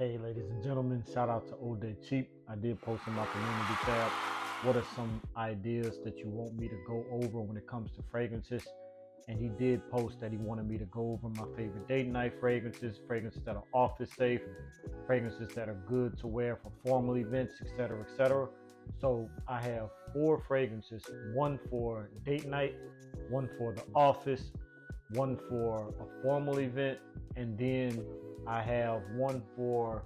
Hey, ladies and gentlemen, shout out to Old Day Cheap. I did post in my community tab. What are some ideas that you want me to go over when it comes to fragrances? And he did post that he wanted me to go over my favorite date night fragrances, fragrances that are office safe, fragrances that are good to wear for formal events, etc., etc. So I have 4 fragrances: one for date night, one for the office, one for a formal event, and then I have one for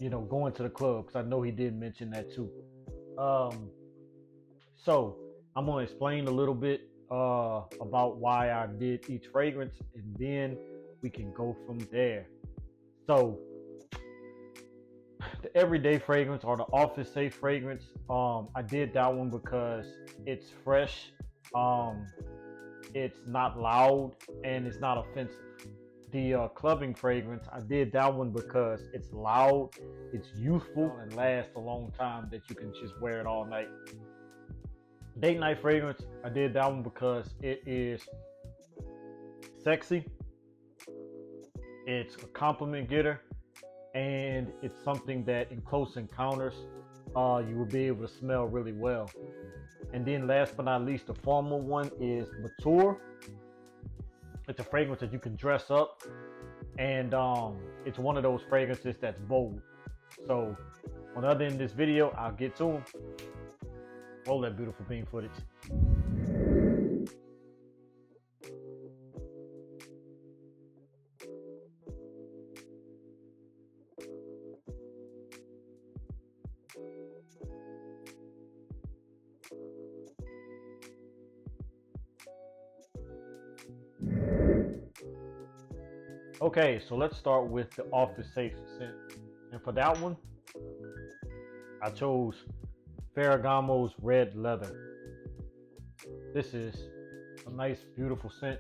going to the club because I know he did mention that too. Um, so I'm gonna explain a little bit about why I did each fragrance, and then we can go from there. So the everyday fragrance or the office safe fragrance, I did that one because it's fresh, um, it's not loud, and it's not offensive. The clubbing fragrance, I did that one because it's loud, it's youthful, and lasts a long time that you can just wear it all night. Date night fragrance, I did that one because it is sexy, it's a compliment getter, and it's something that in close encounters you will be able to smell really well. And then last but not least, the formal one is Mature. It's a fragrance that you can dress up, and it's one of those fragrances that's bold. So on the other end of this video, I'll get to them. Roll that beautiful bean footage. Okay, so let's start with the office safe scent. And for that one, I chose Ferragamo's Red Leather. This is a nice, beautiful scent.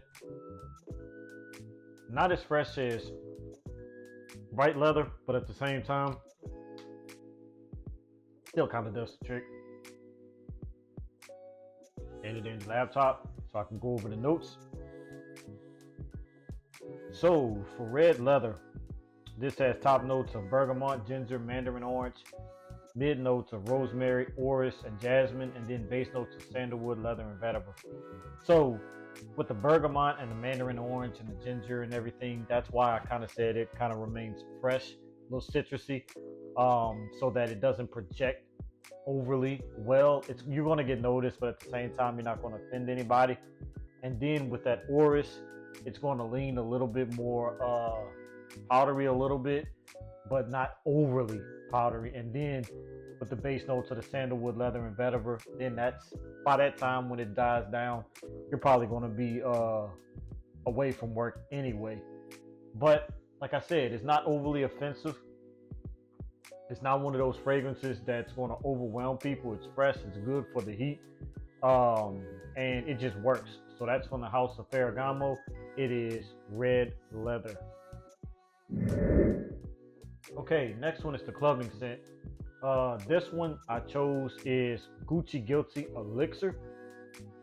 Not as fresh as bright leather, but at the same time, still kind of does the trick. Edited in the laptop so I can go over the notes. So for Red Leather, this has top notes of bergamot, ginger, mandarin orange, mid notes of rosemary, orris, and jasmine, and then base notes of sandalwood, leather, and vetiver. So with the bergamot and the mandarin orange and the ginger and everything, that's why I kind of said it kind of remains fresh, a little citrusy, so that it doesn't project overly well. You're going to get noticed, but at the same time, you're not going to offend anybody. And then with that orris, it's going to lean a little bit more powdery a little bit, but not overly powdery. And then with the base notes of the sandalwood, leather, and vetiver, then that's by that time when it dies down, you're probably going to be away from work anyway. But like I said, it's not overly offensive. It's not one of those fragrances that's going to overwhelm people. It's fresh, it's good for the heat, and it just works. So that's from the house of Ferragamo. It is Red Leather. Okay, next one is the clubbing scent. This one I chose is Gucci Guilty Elixir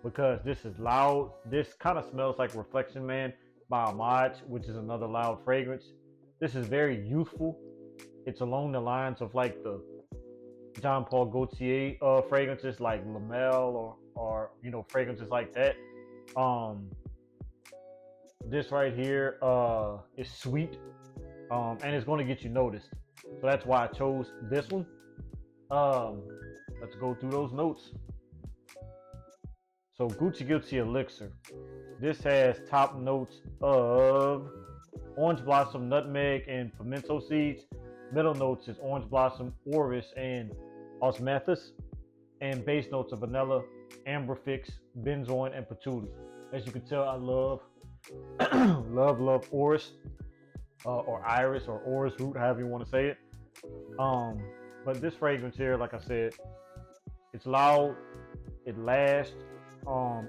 because this is loud. This kind of smells like Reflection Man by Homage, which is another loud fragrance. This is very youthful. It's along the lines of like the Jean Paul Gaultier fragrances like Lamel or fragrances like that. This right here is sweet, and it's going to get you noticed. So that's why I chose this one. Let's go through those notes. So Gucci Guilty Elixir. This has top notes of orange blossom, nutmeg, and pimento seeds. Middle notes is orange blossom, orris, and osmanthus. And base notes of vanilla, amberfix, benzoin, and patchouli. As you can tell, I love love orris, or iris, or orris root, however you want to say it. But this fragrance here, like I said, it's loud, it lasts,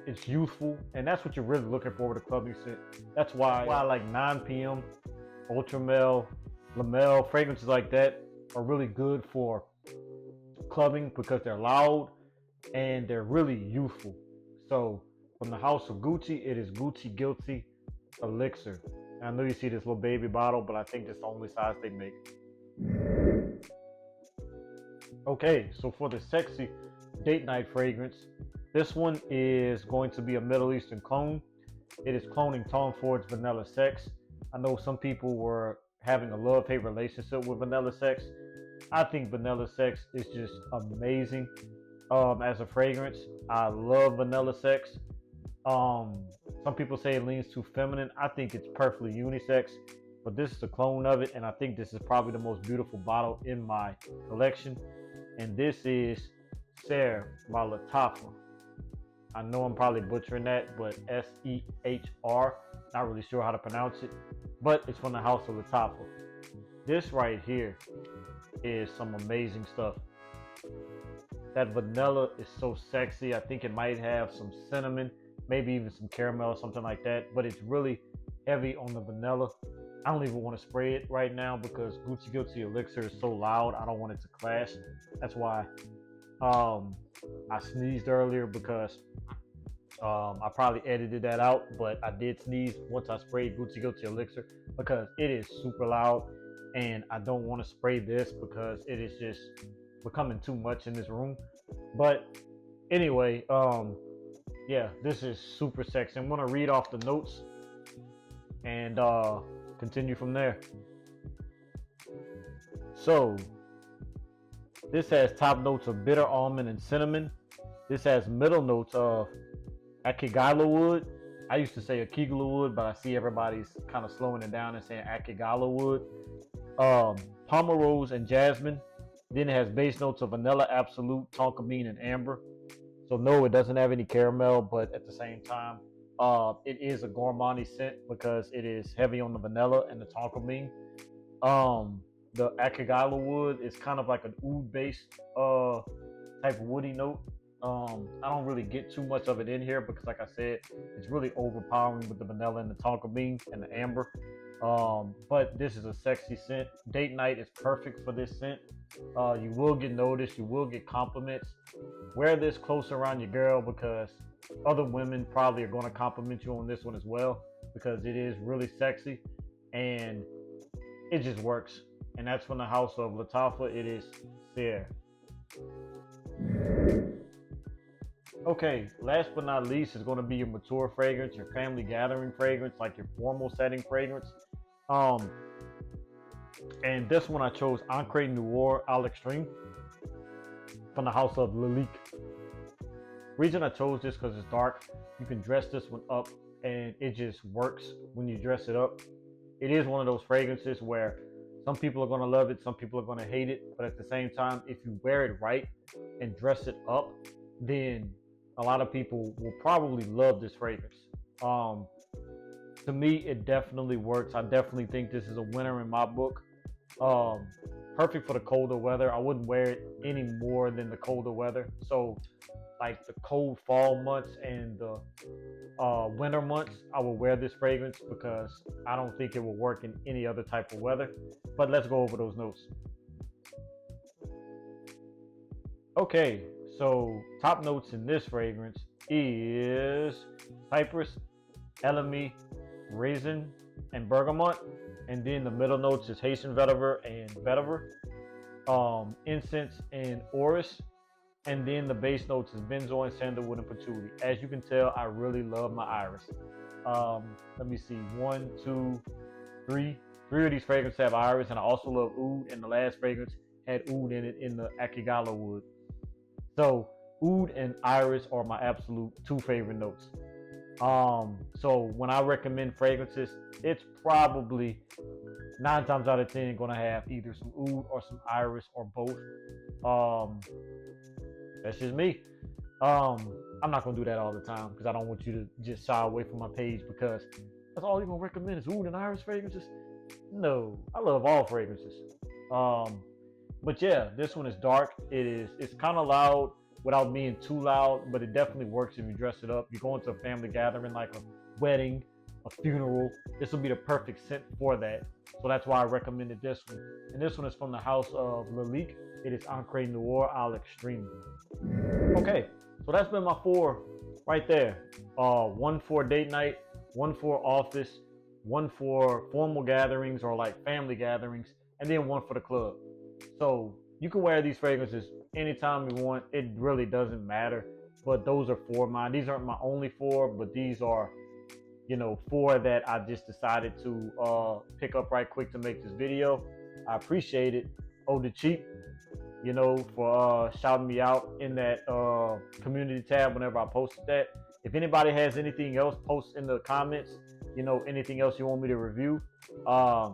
it's youthful, and that's what you're really looking for with a clubbing scent. That's why like 9 p.m., Ultramel, Lamel, fragrances like that are really good for clubbing because they're loud and they're really youthful. So from the house of Gucci, it is Gucci Guilty Elixir. And I know you see this little baby bottle, but I think it's the only size they make. Okay, so for the sexy date night fragrance, this one is going to be a Middle Eastern clone. It is cloning Tom Ford's Vanilla Sex. I know some people were having a love-hate relationship with Vanilla Sex. I think Vanilla Sex is just amazing as a fragrance. I love Vanilla Sex. Um, some people say it leans too feminine. I think it's perfectly unisex, but this is a clone of it, and I think this is probably the most beautiful bottle in my collection. And this is Sehr by Lattafa. I know I'm probably butchering that, but Sehr. Not really sure how to pronounce it, but it's from the house of Lattafa. This right here is some amazing stuff. That vanilla is so sexy. I think it might have some cinnamon, maybe even some caramel or something like that, but it's really heavy on the vanilla. I don't even want to spray it right now because Gucci Guilty Elixir is so loud. I don't want it to clash. That's why I sneezed earlier because I probably edited that out, but I did sneeze once I sprayed Gucci Guilty Elixir because it is super loud, and I don't want to spray this because it is just becoming too much in this room. But anyway, yeah, this is super sexy. I'm gonna read off the notes and continue from there. So this has top notes of bitter almond and cinnamon. This has middle notes of akigala wood. I used to say akigala wood, but I see everybody's kind of slowing it down and saying akigala wood. Pomerose and jasmine. Then it has base notes of vanilla, absolute, tonka bean, and amber. So no, it doesn't have any caramel, but at the same time, it is a gourmand scent because it is heavy on the vanilla and the tonka bean. The akigala wood is kind of like an oud-based type of woody note. I don't really get too much of it in here because, like I said, it's really overpowering with the vanilla and the tonka bean and the amber. But this is a sexy scent. Date night is perfect for this scent. You will get noticed. You will get compliments. Wear this close around your girl because other women probably are going to compliment you on this one as well because it is really sexy and it just works. And that's from the house of Lattafa. It is Sehr. Okay, last but not least is going to be your mature fragrance, your family gathering fragrance, like your formal setting fragrance. And this one I chose Encre Noire à l'Extrême from the house of Lalique. Reason I chose this because it's dark. You can dress this one up and it just works when you dress it up. It is one of those fragrances where some people are going to love it, some people are going to hate it, but at the same time, if you wear it right and dress it up, then a lot of people will probably love this fragrance. To me, it definitely works. I definitely think this is a winner in my book. Perfect for the colder weather. I wouldn't wear it any more than the colder weather. So like the cold fall months and the winter months, I will wear this fragrance because I don't think it will work in any other type of weather. But let's go over those notes. Okay, so top notes in this fragrance is cypress, elemi, raisin, and bergamot. And then the middle notes is Haitian vetiver and vetiver, incense and orris. And then the base notes is benzoin, sandalwood, and patchouli. As you can tell, I really love my iris. Let me see, 1, 2, 3. 3 of these fragrances have iris, and I also love oud. And the last fragrance had oud in it in the akigala wood. So oud and iris are my absolute 2 favorite notes. So when I recommend fragrances, it's probably 9 times out of 10 going to have either some oud or some iris or both. That's just me. I'm not going to do that all the time because I don't want you to just shy away from my page because that's all you're going to recommend is oud and iris fragrances. No, I love all fragrances. But yeah, this one is dark. It's kind of loud without being too loud, but it definitely works if you dress it up. You're going to a family gathering like a wedding, a funeral. This will be the perfect scent for that. So that's why I recommended this one. And this one is from the house of Lalique. It is Encre Noire à l'Extrême. Okay, so that's been my 4 right there. 1 for date night, 1 for office, one for formal gatherings or like family gatherings, and then one for the club. So you can wear these fragrances anytime you want. It really doesn't matter. But those are four of mine. These aren't my only four, but these are, four that I just decided to pick up right quick to make this video. I appreciate it. Oh, the cheap, for shouting me out in that community tab whenever I posted that. If anybody has anything else, post in the comments. Anything else you want me to review.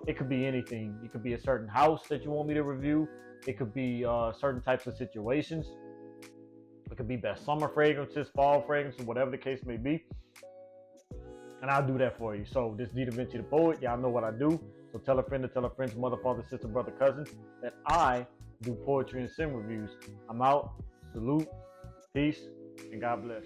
It could be anything. It could be a certain house that you want me to review. It could be certain types of situations. It could be best summer fragrances, fall fragrances, whatever the case may be. And I'll do that for you. So this is D Da Vinci the Poet. Y'all know what I do. So tell a friend to tell a friend's mother, father, sister, brother, cousin that I do poetry and sim reviews. I'm out. Salute. Peace. And God bless.